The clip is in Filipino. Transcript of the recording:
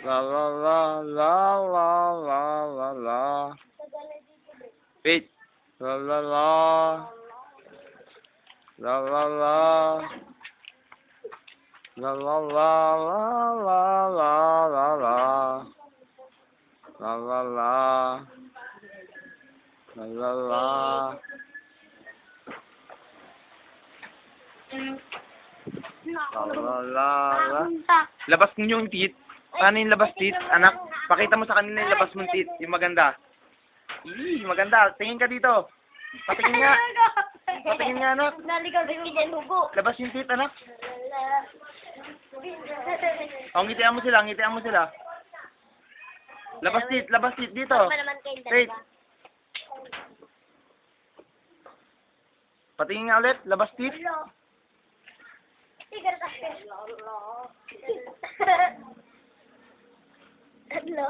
La la la la la la la la. Wait. La la la. La la la. La la la la la la la la. La la la. La la la. La la la la. Labas niyo yung teeth. Paano yung labas teeth, anak? Pakita mo sa kanila yung labas mong teeth. Yung maganda. Maganda. Tingin ka dito. Patingin nga. Patingin nga, anak. Naligaw din yan, hubo. Labas yung teeth, anak. O, ngitian mo sila. Ngitian mo sila. Labas teeth. Labas teeth. Dito. Wait. Patingin nga ulit. Labas teeth. Hello.